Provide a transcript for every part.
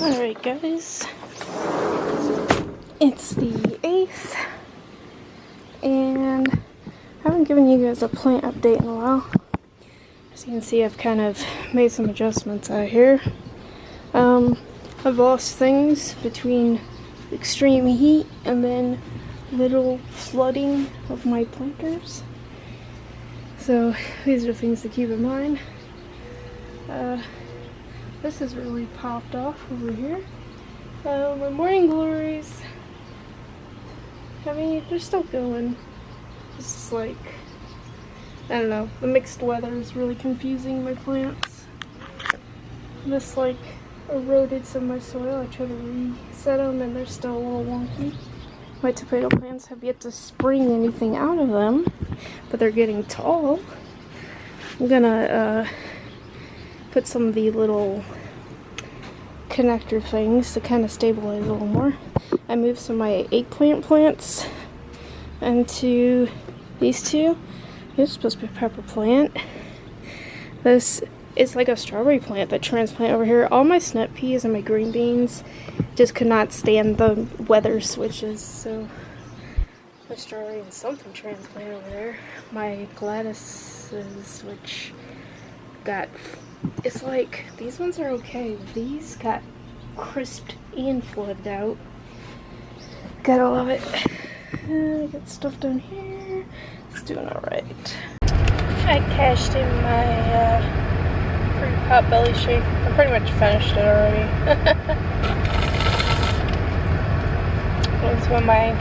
Alright guys, it's the 8th, and I haven't given you guys a plant update in a while. As you can see, I've kind of made some adjustments out here. I've lost things between extreme heat and then little flooding of my planters. So these are things to keep in mind. This has really popped off over here. My morning glories, I mean, they're still going. It's just like, I don't know, the mixed weather is really confusing my plants. This like eroded some of my soil. I tried to reset them and they're still a little wonky. My tomato plants have yet to spring anything out of them, but they're getting tall. I'm gonna put some of the little connector things to kind of stabilize a little more. I moved some of my eggplant plants into these two. This is supposed to be a pepper plant. This is like a strawberry plant that transplant over here. All my snap peas and my green beans just could not stand the weather switches, so my strawberry and something transplant over there. My Gladys's, which got, it's like, these ones are okay. These got crisped and flooded out. Gotta love it. I got stuff down here. It's doing alright. I cashed in my fruit pot belly shake. I pretty much finished it already. It's one of my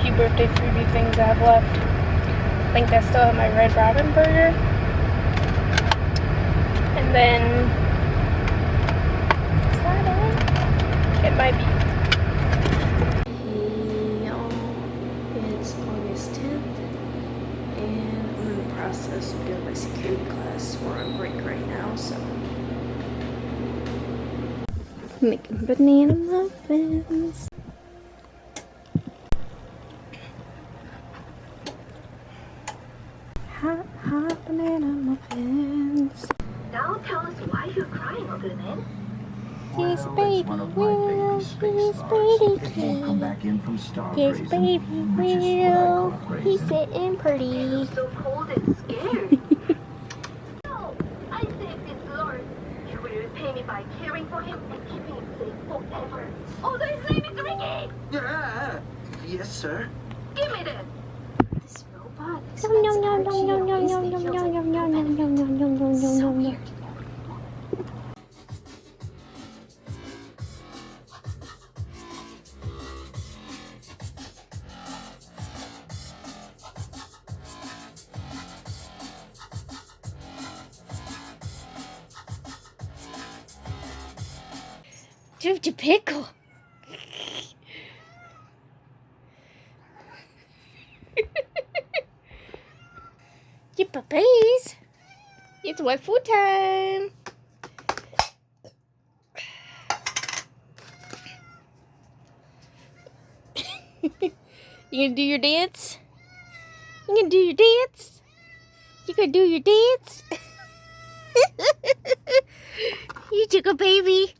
few birthday freebie things I have left. I think I still have my Red Robin burger. And then, is that it? It might be. Hey y'all, it's August 10th, and I'm in the process of doing my security class. We're on break right now, so. Making banana muffins. Hot banana muffins. Now tell us why you're crying, Uncle Man. Here's baby Will. Here's baby Key. Here's baby Will. He's sitting pretty. You're so cold and scared. No, I saved this Lord. You will repay me by caring for him and keeping him safe forever. Although his name is Ricky! Yeah. Yes, sir. Give me this! This robot is No, no, no, no, no, no, no, no, no, no, no, no, no, no, no, no, so no. weird. Dude, pickle. You puppies. It's wet food time. You gonna do your dance? You gonna do your dance? You gonna do your dance? You took a baby.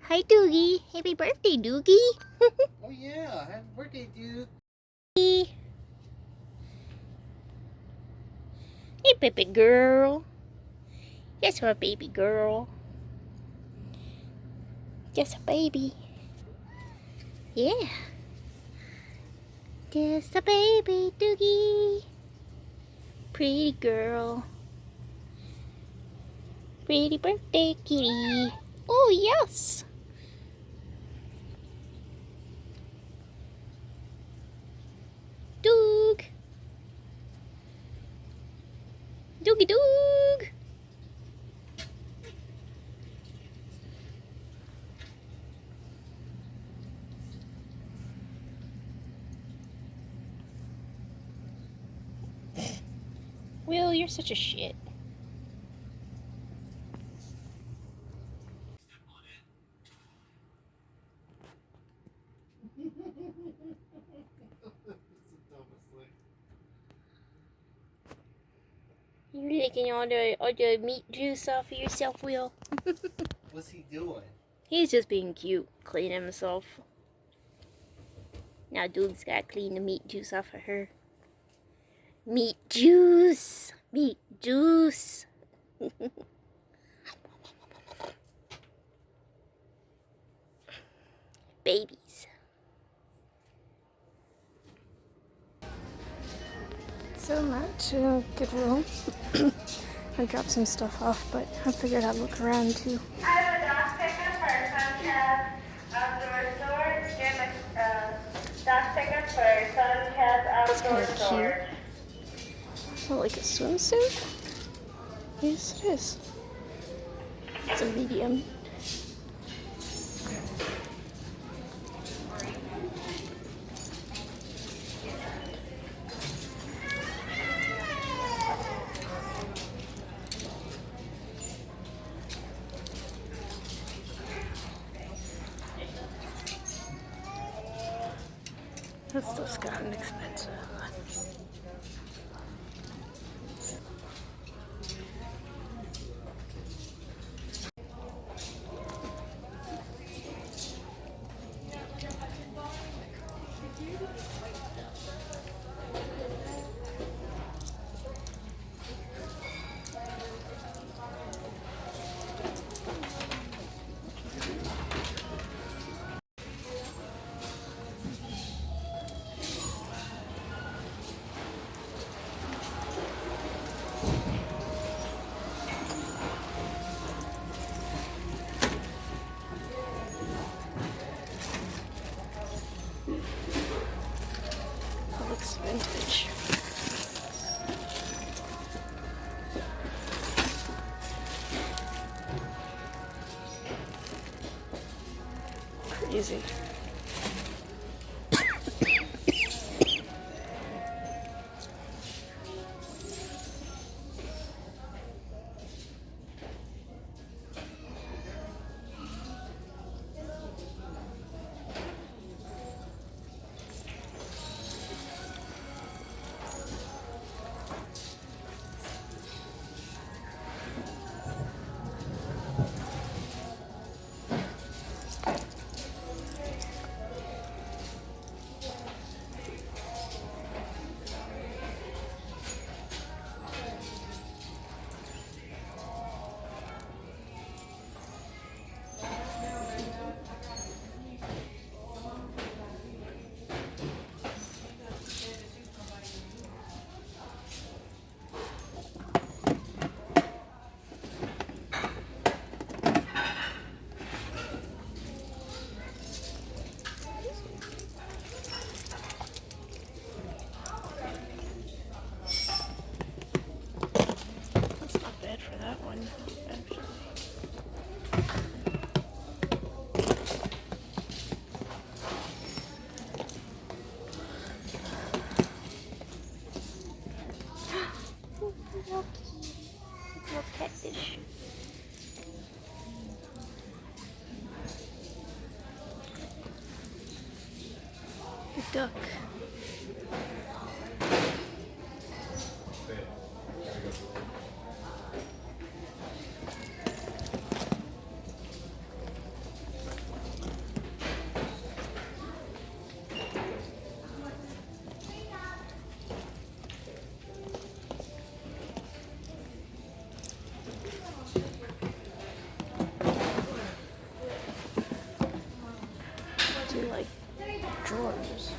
Hi, Doogie. Happy birthday, Doogie. Oh yeah, happy birthday, dude. Hey, baby girl. Yes, my baby girl. Just a baby. Yeah. Just a baby, Doogie. Pretty girl. Pretty birthday, kitty. Oh, yes. Doog. Doogie doog. Will, you're such a shit. You're licking all the meat juice off of yourself, Will. What's he doing? He's just being cute, cleaning himself. Now dude's gotta clean the meat juice off of her. Meat juice! Meat juice! Babies. So I'm at Goodwill. I dropped some stuff off, but I figured I'd look around too. I have a dog picker for Suncast Outdoor Storage. Get a dog picker for Suncast Outdoor That's Storage. Is that like a swimsuit? Yes, it is. It's a medium. That stuff's gotten expensive. That looks vintage. Crazy. That's not bad for that one, actually. It's a little catfish. A duck. Do like drawers.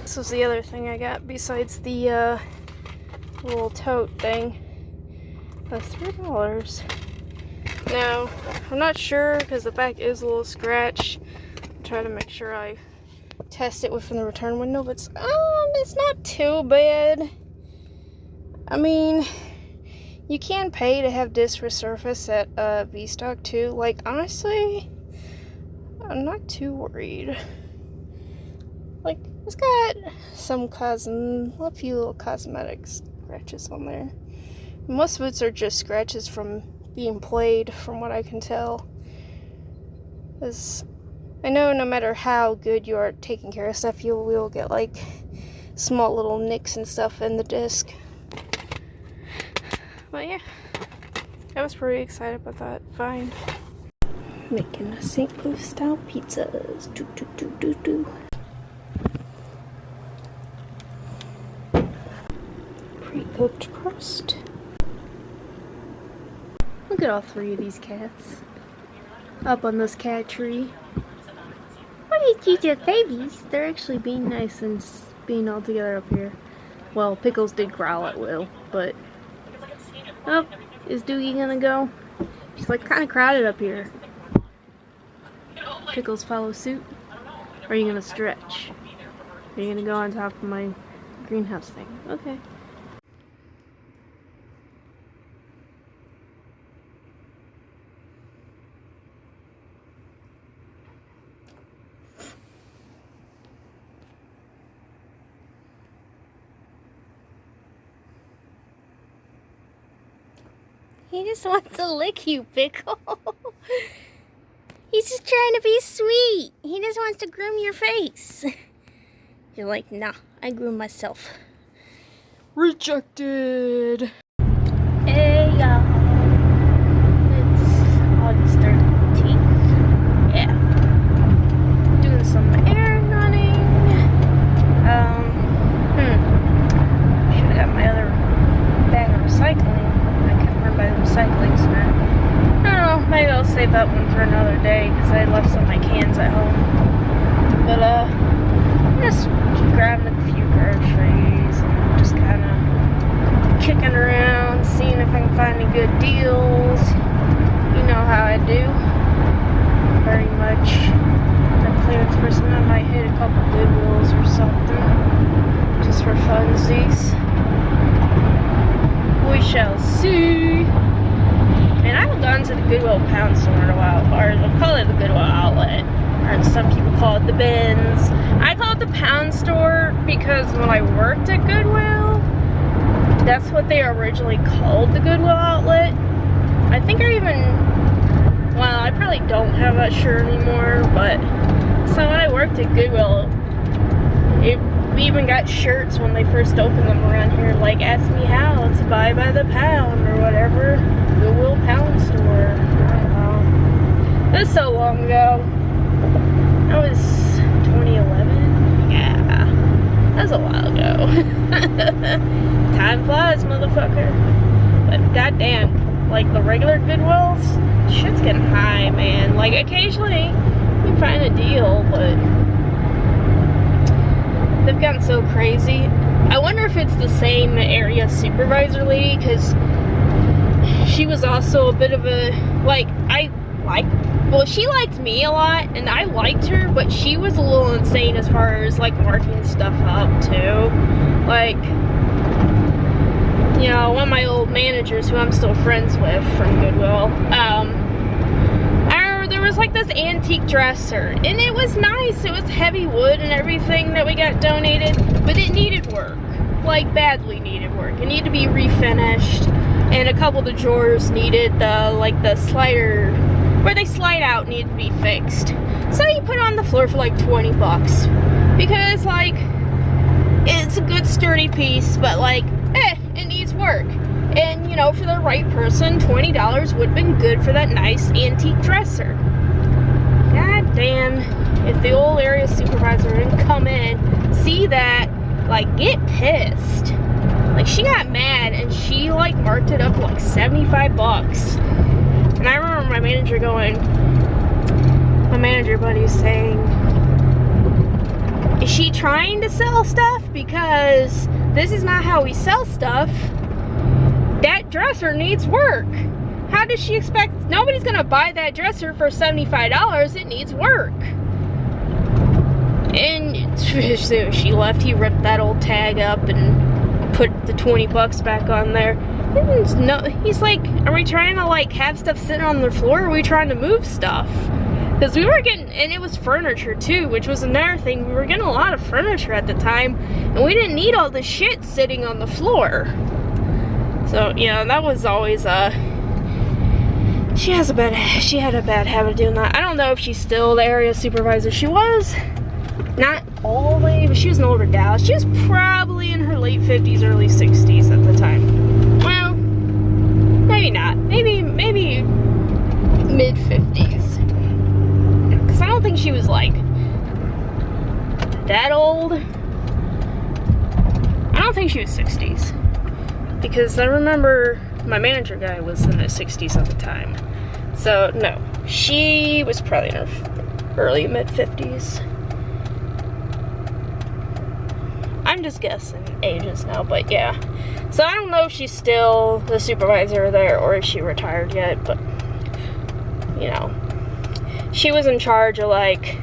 This was the other thing I got besides the little tote thing. $3. Now, I'm not sure because the back is a little scratched. I'll try to make sure I test it within the return window, but it's not too bad. I mean, you can pay to have discs resurface at V-Stock too. Like, honestly, I'm not too worried. Like, it's got a few little cosmetic scratches on there. Most of it are just scratches from being played, from what I can tell. Because I know no matter how good you are at taking care of stuff, you will get like small little nicks and stuff in the disc. But yeah, I was pretty excited about that find. Making a St. Louis style pizzas. Pre-cooked crust. Look at all three of these cats up on this cat tree. What did you do, babies? They're actually being nice and being all together up here. Well, Pickles did growl at Will, but oh, is Doogie gonna go? She's like kind of crowded up here. Pickles follow suit? Or are you gonna stretch? Are you gonna go on top of my greenhouse thing? Okay. He just wants to lick you, Pickle. He's just trying to be sweet. He just wants to groom your face. You're like, nah, I groom myself. Rejected! Hey, y'all. It's August 13th. Yeah. Doing some errand running. Should've got my other bag of recycling. By the recycling center. I don't know, maybe I'll save that one for another day because I left some of my cans at home. But just grabbing a few groceries and just kind of kicking around, seeing if I can find any good deals. You know how I do. Very much a clearance person. I might hit a couple Goodwills or something just for funsies. We shall see. And I haven't gone to the Goodwill pound store in a while, or we'll call it the Goodwill outlet, or some people call it the bins. I call it the pound store because when I worked at Goodwill, that's what they originally called the Goodwill outlet. I think I probably don't have that shirt anymore, but so when I worked at Goodwill, we even got shirts when they first opened them around here, like ask me how to buy by the pound or whatever. Goodwill pound store. I don't know. It was so long ago. That was 2011. Yeah, that was a while ago. Time flies, motherfucker. But goddamn, like the regular Goodwills, shit's getting high, man. Like occasionally you find a deal, but they've gotten so crazy. I wonder if it's the same area supervisor lady, because she was also a bit of a, she liked me a lot, and I liked her, but she was a little insane as far as, like, marking stuff up, too. Like, you know, one of my old managers, who I'm still friends with from Goodwill, there was like this antique dresser, and it was nice. It was heavy wood and everything that we got donated, but it needed work, like badly needed work. It needed to be refinished, and a couple of the drawers needed the slider where they slide out needed to be fixed. So you put it on the floor for like 20 bucks because like it's a good sturdy piece, but like it needs work. And, you know, for the right person, $20 would have been good for that nice antique dresser. God damn, if the old area supervisor didn't come in, see that, like, get pissed. Like, she got mad, and she, like, marked it up to, like, 75 bucks. And I remember my manager buddy saying, Is she trying to sell stuff? Because this is not how we sell stuff. That dresser needs work. How does she expect? Nobody's gonna buy that dresser for $75. It needs work. And so she left. He ripped that old tag up and put the 20 bucks back on there. No, he's like, are we trying to like have stuff sitting on the floor? Or are we trying to move stuff? Because we were getting, and it was furniture too, which was another thing. We were getting a lot of furniture at the time, and we didn't need all the shit sitting on the floor. So, yeah, that was always, she had a bad habit of doing that. I don't know if she's still the area supervisor. She was, not all the way, but she was an older gal. She was probably in her late 50s, early 60s at the time. Well, maybe not. Maybe mid 50s. Because I don't think she was like that old. I don't think she was 60s. Because I remember my manager guy was in his 60s at the time. So, no. She was probably in her early mid 50s. I'm just guessing ages now, but yeah. So I don't know if she's still the supervisor there or if she retired yet, but you know. She was in charge of like,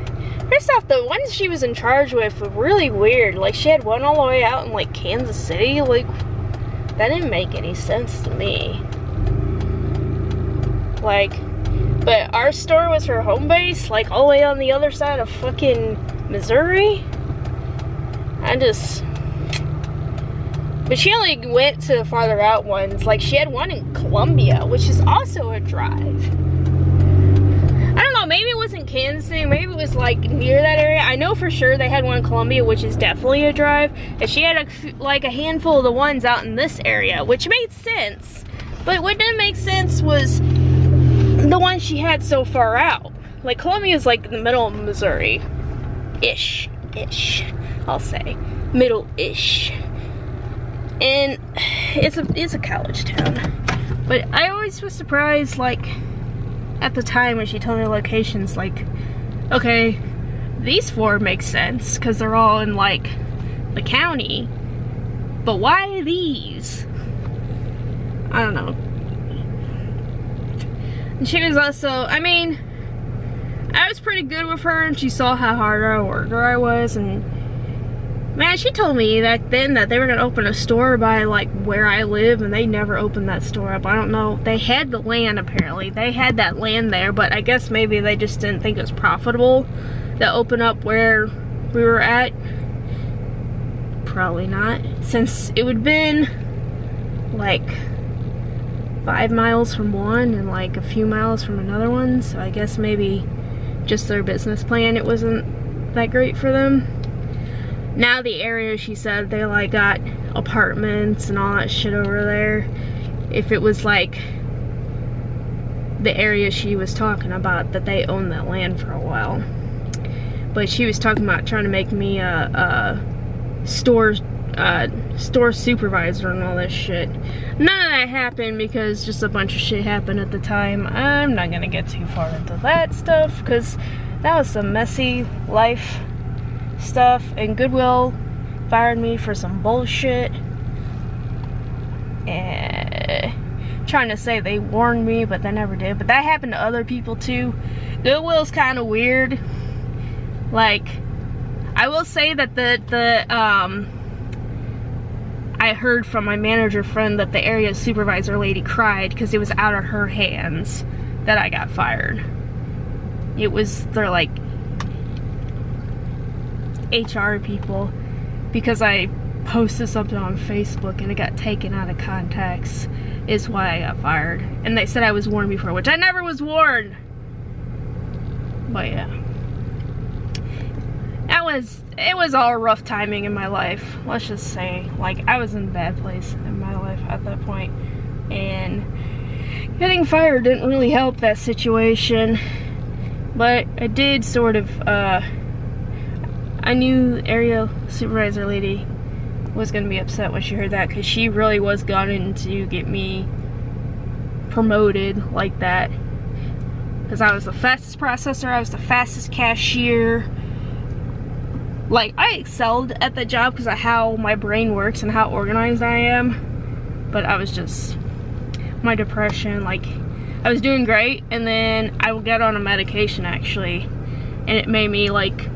first off, the ones she was in charge with were really weird. Like she had one all the way out in like Kansas City. Like that didn't make any sense to me. Like, but our store was her home base, like all the way on the other side of fucking Missouri. But she only went to farther out ones. Like she had one in Columbia, which is also a drive. I don't know, maybe it was in Kansas City, maybe it was like near that area. I know for sure they had one in Columbia, which is definitely a drive. And she had like a handful of the ones out in this area, which made sense. But what didn't make sense was the one she had so far out. Like Columbia is like in the middle of Missouri. Ish, I'll say. Middle-ish. And it's a college town. But I always was surprised, like, at the time when she told me the locations, like, okay, these four make sense, because they're all in, like, the county. But why these? I don't know. And she was also, I mean, I was pretty good with her, and she saw how hard a worker I was, and man, she told me back then that they were gonna open a store by like where I live, and they never opened that store up. I don't know. They had the land apparently. They had that land there, but I guess maybe they just didn't think it was profitable to open up where we were at. Probably not, since it would have been like 5 miles from one and like a few miles from another one. So I guess maybe just their business plan, it wasn't that great for them. Now the area, she said, they like got apartments and all that shit over there. If it was like the area she was talking about, that they owned that land for a while. But she was talking about trying to make me a store supervisor and all this shit. None of that happened because just a bunch of shit happened at the time. I'm not gonna get too far into that stuff because that was some messy life stuff, and Goodwill fired me for some bullshit. And trying to say they warned me, but they never did. But that happened to other people too. Goodwill's kind of weird. Like, I will say that I heard from my manager friend that the area supervisor lady cried because it was out of her hands that I got fired. It was, they're like HR people, because I posted something on Facebook and it got taken out of context is why I got fired. And they said I was warned before, which I never was warned. But yeah, it was all rough timing in my life, let's just say. Like, I was in a bad place in my life at that point, and getting fired didn't really help that situation. But I did sort of I knew the area supervisor lady was gonna be upset when she heard that, because she really was gunning to get me promoted like that. Because I was the fastest processor, I was the fastest cashier. like, I excelled at the job because of how my brain works and how organized I am. But I was just, my depression, like, I was doing great, and then I would get on a medication actually, and it made me like,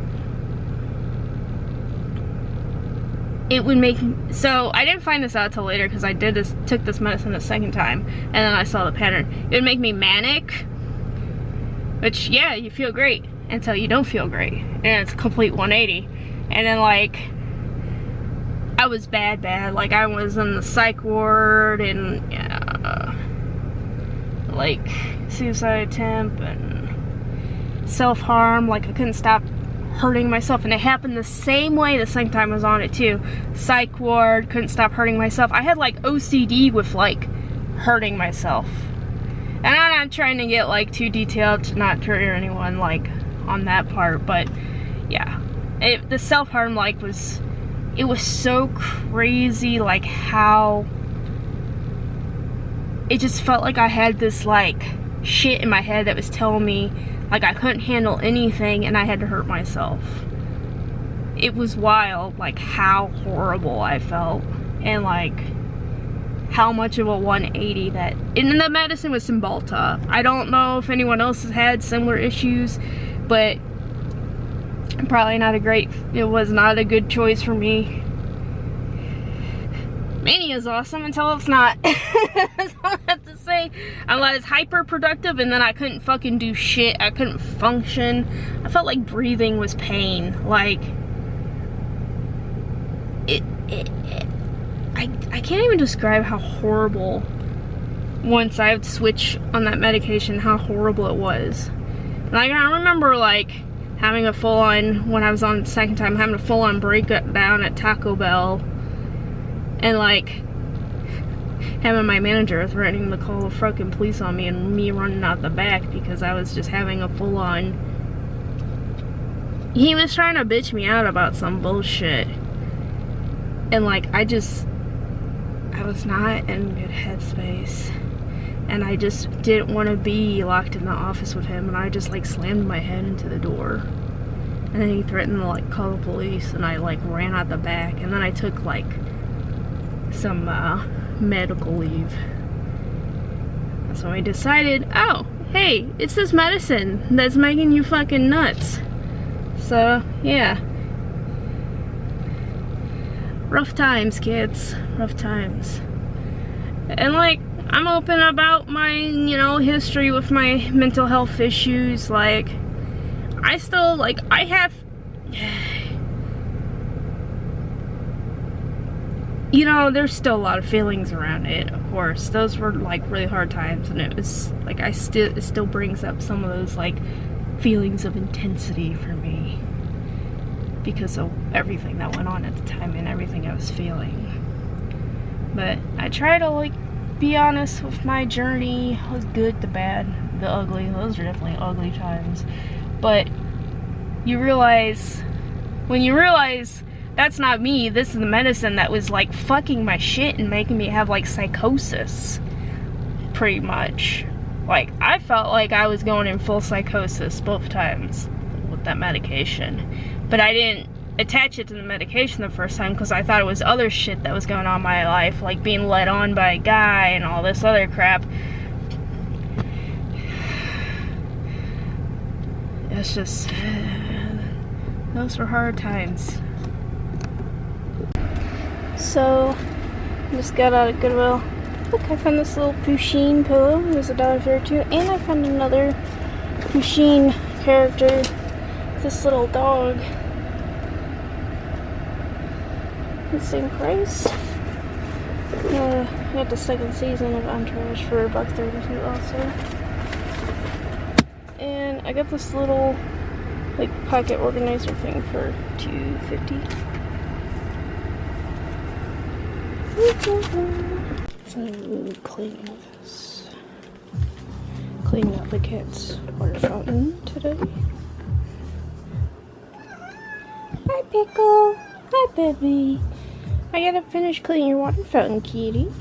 it would make, so I didn't find this out till later because I took this medicine the second time, and then I saw the pattern. It would make me manic, which, yeah, you feel great until you don't feel great, and it's a complete 180. And then, like, I was bad, like, I was in the psych ward, and like, suicide attempt and self-harm. Like, I couldn't stop hurting myself, and it happened the same way the second time I was on it too. Psych ward, couldn't stop hurting myself. I had like OCD with like hurting myself, and I'm not trying to get like too detailed to not trigger anyone like on that part, but yeah, the self-harm, like, it was so crazy, like how it just felt like I had this like shit in my head that was telling me like I couldn't handle anything and I had to hurt myself. It was wild, like how horrible I felt, and like how much of a 180 that, and the medicine was Cymbalta. I don't know if anyone else has had similar issues, but probably not it was not a good choice for me. Mania is awesome until it's not. That's all I have to say. I was hyper productive, and then I couldn't fucking do shit. I couldn't function. I felt like breathing was pain. Like, I can't even describe how horrible, once I would switch on that medication, how horrible it was. Like, I remember like having a full-on, when I was on the second time, having a full-on breakdown at Taco Bell, and like having my manager threatening to call the fucking police on me, and me running out the back because I was just having a full-on, he was trying to bitch me out about some bullshit, and like I was not in good headspace, and I just didn't want to be locked in the office with him, and I just like slammed my head into the door, and then he threatened to like call the police, and I like ran out the back, and then I took like some medical leave. That's when I decided, oh, hey, it's this medicine that's making you fucking nuts. So, yeah. Rough times, kids. Rough times. And like, I'm open about my, you know, history with my mental health issues. Like, I still, like, I have, you know, there's still a lot of feelings around it, of course. Those were like really hard times, and it was like, it still brings up some of those like feelings of intensity for me because of everything that went on at the time and everything I was feeling. But I try to like be honest with my journey, the good, the bad, the ugly. Those are definitely ugly times. But you realize, when you realize that's not me, this is the medicine that was like fucking my shit and making me have like psychosis, pretty much. Like, I felt like I was going in full psychosis both times with that medication, but I didn't attach it to the medication the first time because I thought it was other shit that was going on in my life, like being led on by a guy and all this other crap. It's just, those were hard times. So, just got out of Goodwill. Look, I found this little Pusheen pillow. It was $1.32, and I found another Pusheen character. This little dog. The same price. I got the second season of Entourage for $1.32 also. And I got this little like pocket organizer thing for $2.50. So cleaning this. Cleaning out the cat's water fountain today. Hi, Pickle. Hi, baby. I gotta finish cleaning your water fountain, kitty.